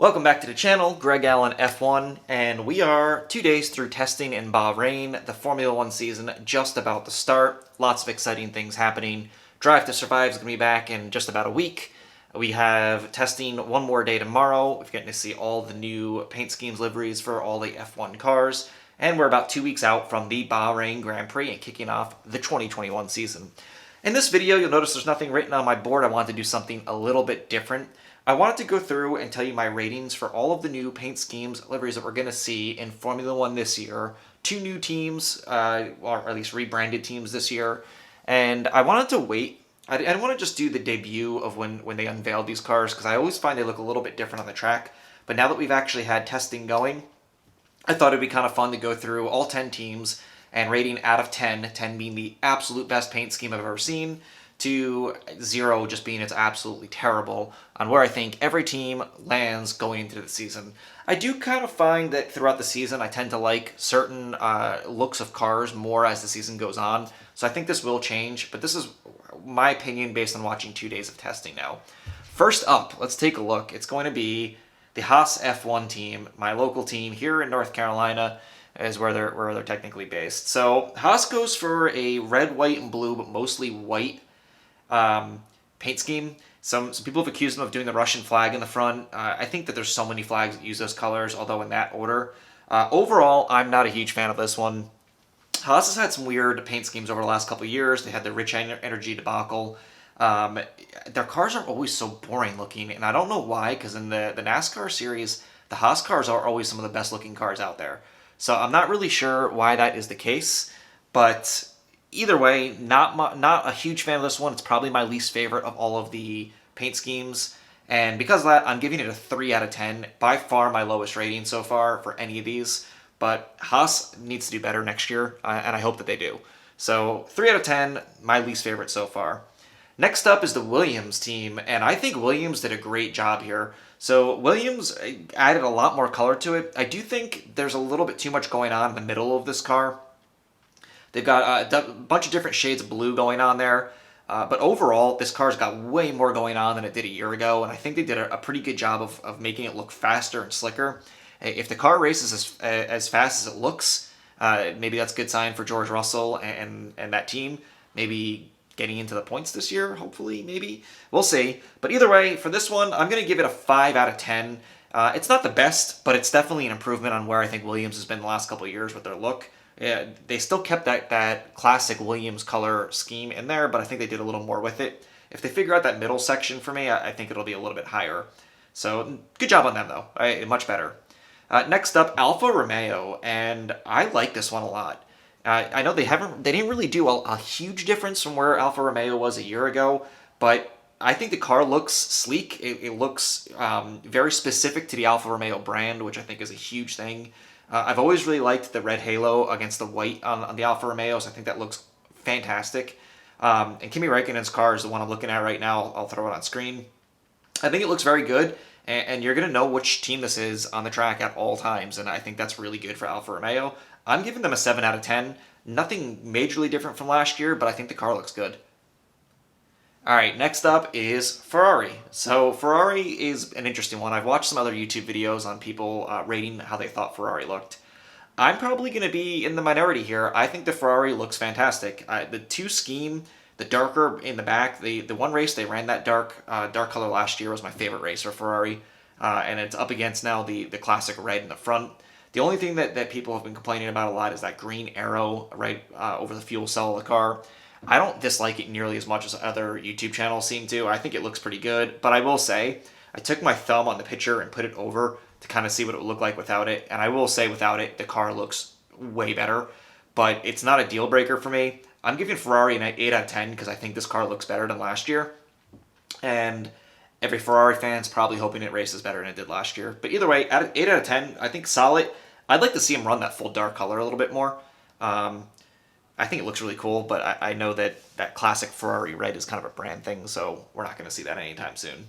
Welcome back to the channel, Greg Allen F1, and we are 2 days through testing in Bahrain, the Formula 1 season just about to start. Lots of exciting things happening. Drive to Survive is going to be back in just about a week. We have testing one more day tomorrow. We're getting to see all the new paint schemes, liveries for all the F1 cars, and we're about 2 weeks out from the Bahrain Grand Prix and kicking off the 2021 season. In this video, you'll notice there's nothing written on my board. I wanted to do something a little bit different. I wanted to go through and tell you my ratings for all of the new paint schemes, liveries that we're going to see in Formula 1 this year. 2 new teams, or at least rebranded teams this year. And I wanted to wait. I didn't want to just do the debut of when they unveiled these cars, because I always find they look a little bit different on the track. But now that we've actually had testing going, I thought it'd be kind of fun to go through all 10 teams and rating out of 10, 10 being the absolute best paint scheme I've ever seen, to 0 just being it's absolutely terrible, on where I think every team lands going into the season. I do kind of find that throughout the season I tend to like certain looks of cars more as the season goes on, so I think this will change, but this is my opinion based on watching 2 days of testing now. First up, let's take a look. It's going to be the Haas F1 team, my local team here in North Carolina, is where they're technically based. So Haas goes for a red, white, and blue, but mostly white paint scheme. Some people have accused them of doing the Russian flag in the front. I think that there's so many flags that use those colors, although in that order. Overall, I'm not a huge fan of this one. Haas has had some weird paint schemes over the last couple of years. They had the Rich Energy debacle. Their cars are always so boring looking, and I don't know why, because in the NASCAR series, the Haas cars are always some of the best looking cars out there. So I'm not really sure why that is the case, but either way, not a huge fan of this one. It's probably my least favorite of all of the paint schemes, and because of that, I'm giving it a 3 out of 10. By far my lowest rating so far for any of these, but Haas needs to do better next year, and I hope that they do. So 3 out of 10, my least favorite so far. Next up is the Williams team, and I think Williams did a great job here. So Williams added a lot more color to it. I do think there's a little bit too much going on in the middle of this car. They've got a bunch of different shades of blue going on there. But overall, this car's got way more going on than it did a year ago, and I think they did a pretty good job of making it look faster and slicker. If the car races as fast as it looks, maybe that's a good sign for George Russell and that team. Maybe getting into the points this year, hopefully, maybe. We'll see. But either way, for this one, I'm going to give it a 5 out of 10. It's not the best, but it's definitely an improvement on where I think Williams has been the last couple of years with their look. Yeah, they still kept that classic Williams color scheme in there, but I think they did a little more with it. If they figure out that middle section for me, I think it'll be a little bit higher. So good job on them, though. Much better. Next up, Alfa Romeo, and I like this one a lot. I know they didn't really do a huge difference from where Alfa Romeo was a year ago, but I think the car looks sleek. It looks very specific to the Alfa Romeo brand, which I think is a huge thing. I've always really liked the red halo against the white on the Alfa Romeos. I think that looks fantastic. And Kimi Räikkönen's car is the one I'm looking at right now. I'll throw it on screen. I think it looks very good, and you're going to know which team this is on the track at all times, and I think that's really good for Alfa Romeo. I'm giving them a 7 out of 10. Nothing majorly different from last year, but I think the car looks good. Alright, next up is Ferrari. So Ferrari is an interesting one. I've watched some other YouTube videos on people rating how they thought Ferrari looked. I'm probably going to be in the minority here. I think the Ferrari looks fantastic. The 2 scheme, the darker in the back, the one race they ran that dark color last year was my favorite race for Ferrari. And it's up against now the classic red in the front. The only thing that people have been complaining about a lot is that green arrow right over the fuel cell of the car. I don't dislike it nearly as much as other YouTube channels seem to. I think it looks pretty good, but I will say, I took my thumb on the picture and put it over to kind of see what it would look like without it, and I will say without it, the car looks way better, but it's not a deal breaker for me. I'm giving Ferrari an 8 out of 10 because I think this car looks better than last year, and every Ferrari fan's probably hoping it races better than it did last year. But either way, 8 out of 10, I think solid. I'd like to see him run that full dark color a little bit more. I think it looks really cool, but I know that classic Ferrari red is kind of a brand thing, so we're not going to see that anytime soon.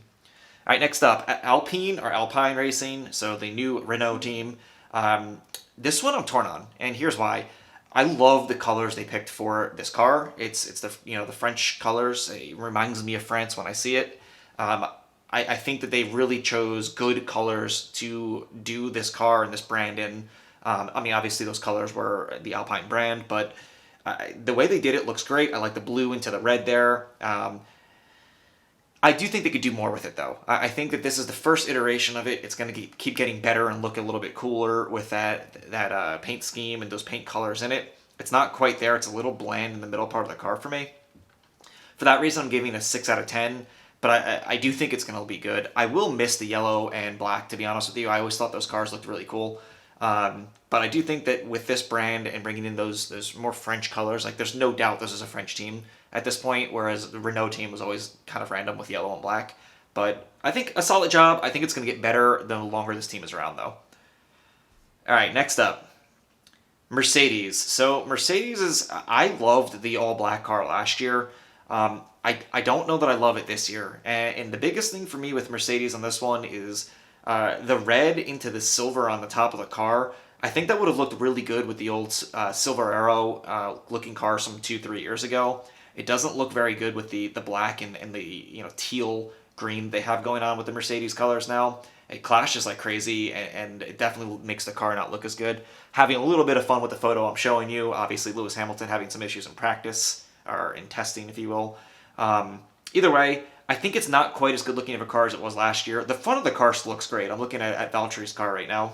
All right, next up, Alpine Racing, so the new Renault team. This one I'm torn on, and here's why. I love the colors they picked for this car. It's the French colors. It reminds me of France when I see it. I think that they really chose good colors to do this car and this brand in. I mean, obviously those colors were the Alpine brand, but the way they did it looks great. I like the blue into the red there. I do think they could do more with it, though. I think that this is the first iteration of it. It's going to keep getting better and look a little bit cooler with that paint scheme and those paint colors in it. It's not quite there. It's a little bland in the middle part of the car for me. For that reason, I'm giving it a 6 out of 10. But I do think it's going to be good. I will miss the yellow and black, to be honest with you. I always thought those cars looked really cool. But I do think that with this brand and bringing in those more French colors, like there's no doubt this is a French team at this point, whereas the Renault team was always kind of random with yellow and black. But I think a solid job. I think it's going to get better the longer this team is around, though. All right, next up, Mercedes. So Mercedes I loved the all black car last year. I don't know that I love it this year. And the biggest thing for me with Mercedes on this one is the red into the silver on the top of the car. I think that would have looked really good with the old Silver Arrow looking cars from 2-3 years ago. It doesn't look very good with the black and the teal green they have going on with the Mercedes colors now. It clashes like crazy, and it definitely makes the car not look as good. Having a little bit of fun with the photo I'm showing you. Obviously, Lewis Hamilton having some issues in practice, or in testing, if you will. Either way, I think it's not quite as good looking of a car as it was last year. The front of the car looks great. I'm looking at Valtteri's car right now.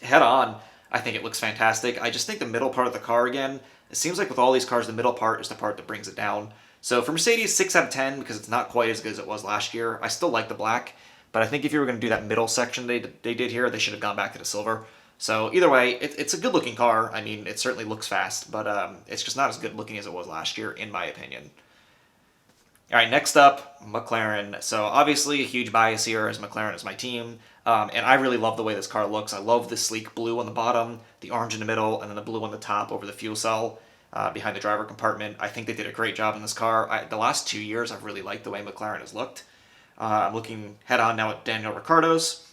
Head on, I think it looks fantastic. I just think the middle part of the car, again, it seems like with all these cars, the middle part is the part that brings it down. So for Mercedes, 6 out of 10 because it's not quite as good as it was last year. I still like the black, but I think if you were going to do that middle section they did here, they should have gone back to the silver. So either way, it's a good looking car. I mean, it certainly looks fast, but it's just not as good looking as it was last year, in my opinion. All right, next up, McLaren. So obviously a huge bias here as McLaren is my team. And I really love the way this car looks. I love the sleek blue on the bottom, the orange in the middle, and then the blue on the top over the fuel cell behind the driver compartment. I think they did a great job in this car. The last 2 years, I've really liked the way McLaren has looked. I'm looking head on now at Daniel Ricciardo's.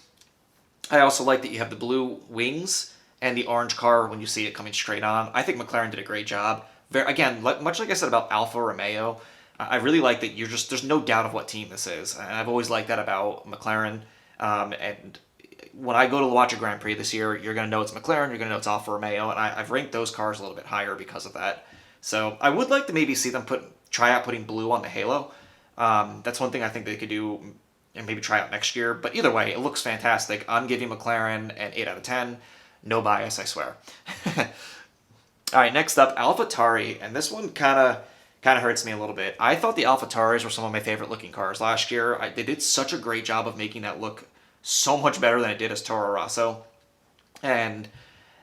I also like that you have the blue wings and the orange car when you see it coming straight on. I think McLaren did a great job. Again, much like I said about Alfa Romeo, I really like that there's no doubt of what team this is. And I've always liked that about McLaren. And when I go to watch a Grand Prix this year, you're going to know it's McLaren, you're going to know it's Alfa Romeo, and I've ranked those cars a little bit higher because of that. So I would like to maybe see them try out putting blue on the halo. That's one thing I think they could do and maybe try out next year. But either way, it looks fantastic. I'm giving McLaren an 8 out of 10. No bias, I swear. All right, next up, AlphaTauri, and this one kind of hurts me a little bit. I thought the AlphaTauris were some of my favorite looking cars last year. They did such a great job of making that look so much better than it did as Toro Rosso. And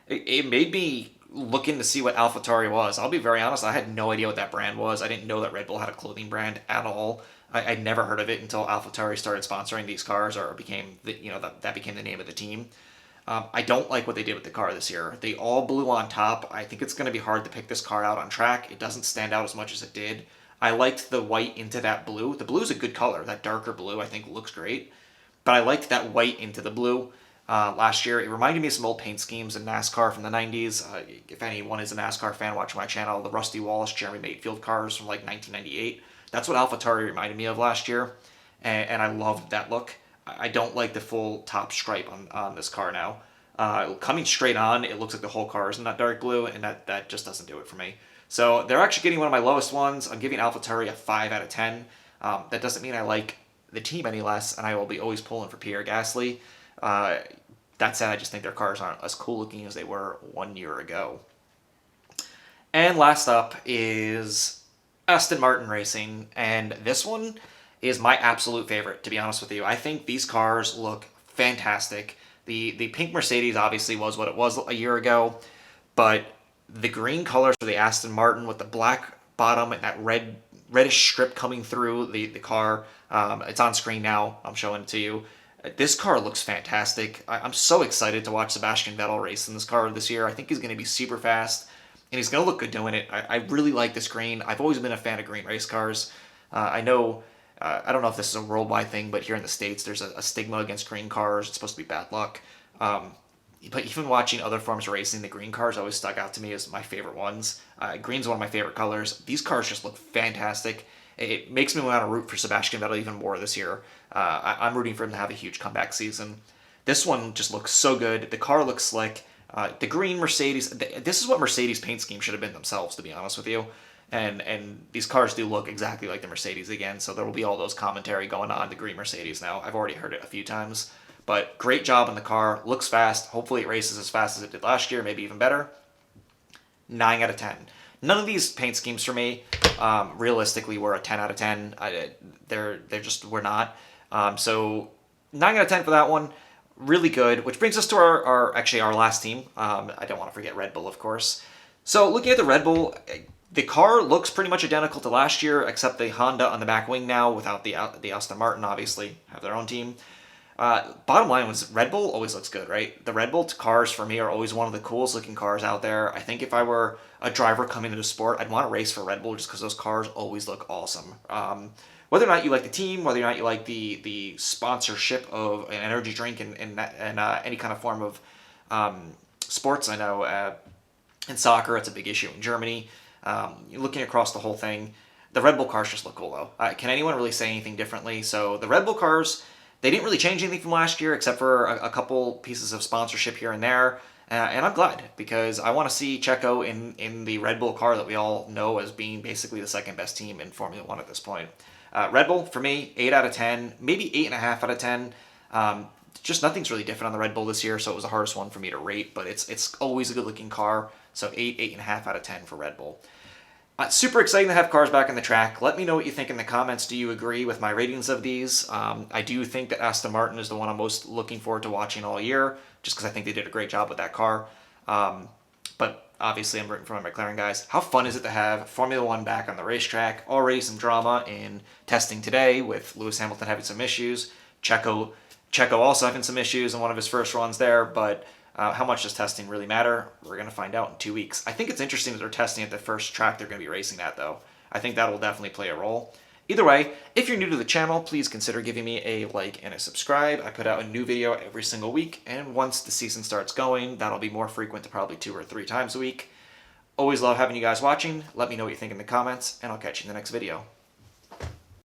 it made me look in to see what AlphaTauri was. I'll be very honest, I had no idea what that brand was. I didn't know that Red Bull had a clothing brand at all. I'd never heard of it until AlphaTauri started sponsoring these cars, or became that became the name of the team. I don't like what they did with the car this year. They all blue on top. I think it's going to be hard to pick this car out on track. It doesn't stand out as much as it did. I liked the white into that blue. The blue is a good color. That darker blue I think looks great. But I liked that white into the blue last year. It reminded me of some old paint schemes in NASCAR from the 90s. If anyone is a NASCAR fan watching my channel, the Rusty Walsh, Jeremy Matefield cars from like 1998. That's what AlphaTauri reminded me of last year. And I loved that look. I don't like the full top stripe on this car now. Coming straight on, it looks like the whole car is in that dark blue, and that just doesn't do it for me. So they're actually getting one of my lowest ones. I'm giving AlphaTauri a 5 out of 10. That doesn't mean I like the team any less, and I will be always pulling for Pierre Gasly. That said, I just think their cars aren't as cool looking as they were 1 year ago. And last up is Aston Martin Racing, and this one is my absolute favorite, to be honest with you. I think these cars look fantastic. The pink Mercedes obviously was what it was a year ago, but the green colors for the Aston Martin with the black bottom and that reddish strip coming through the car, it's on screen now. I'm showing it to you. This car looks fantastic. I'm so excited to watch Sebastian Vettel race in this car this year. I think he's going to be super fast, and he's going to look good doing it. I really like this green. I've always been a fan of green race cars. I know... I don't know if this is a worldwide thing, but here in the States, there's a stigma against green cars. It's supposed to be bad luck. But even watching other forms of racing, the green cars always stuck out to me as my favorite ones. Green's one of my favorite colors. These cars just look fantastic. it makes me want to root for Sebastian Vettel even more this year. I'm rooting for him to have a huge comeback season. This one just looks so good. The car looks slick. The green Mercedes, this is what Mercedes paint scheme should have been themselves, to be honest with you. And these cars do look exactly like the Mercedes again, so there will be all those commentary going on the green Mercedes now. I've already heard it a few times. But great job on the car. Looks fast. Hopefully it races as fast as it did last year, maybe even better. 9 out of 10. None of these paint schemes for me, realistically, were a 10 out of 10. They're just were not. So 9 out of 10 for that one. Really good. Which brings us to our last team. I don't want to forget Red Bull, of course. So looking at the Red Bull, the car looks pretty much identical to last year, except the Honda on the back wing now, without the Aston Martin, obviously, have their own team. Bottom line was Red Bull always looks good, right? The Red Bull cars for me are always one of the coolest looking cars out there. I think if I were a driver coming into sport, I'd want to race for Red Bull just because those cars always look awesome. Whether or not you like the team, whether or not you like the sponsorship of an energy drink and any kind of form of sports, I know in soccer it's a big issue in Germany. Looking across the whole thing, the Red Bull cars just look cool though. Can anyone really say anything differently? So the Red Bull cars, they didn't really change anything from last year except for a couple pieces of sponsorship here and there. And I'm glad because I want to see Checo in the Red Bull car that we all know as being basically the second best team in Formula One at this point. Red Bull, for me, 8 out of 10, maybe 8.5 out of 10. Just nothing's really different on the Red Bull this year, so it was the hardest one for me to rate, but it's always a good looking car. So 8, 8.5 out of 10 for Red Bull. Super exciting to have cars back on the track. Let me know what you think in the comments. Do you agree with my ratings of these? I do think that Aston Martin is the one I'm most looking forward to watching all year, just because I think they did a great job with that car. But obviously I'm rooting for my McLaren guys. How fun is it to have Formula One back on the racetrack? Already some drama in testing today with Lewis Hamilton having some issues. Checo also having some issues in one of his first runs there, but how much does testing really matter? We're going to find out in 2 weeks. I think it's interesting that they're testing at the first track they're going to be racing at, though. I think that will definitely play a role. Either way, if you're new to the channel, please consider giving me a like and a subscribe. I put out a new video every single week, and once the season starts going, that'll be more frequent to probably 2 or 3 times a week. Always love having you guys watching. Let me know what you think in the comments, and I'll catch you in the next video.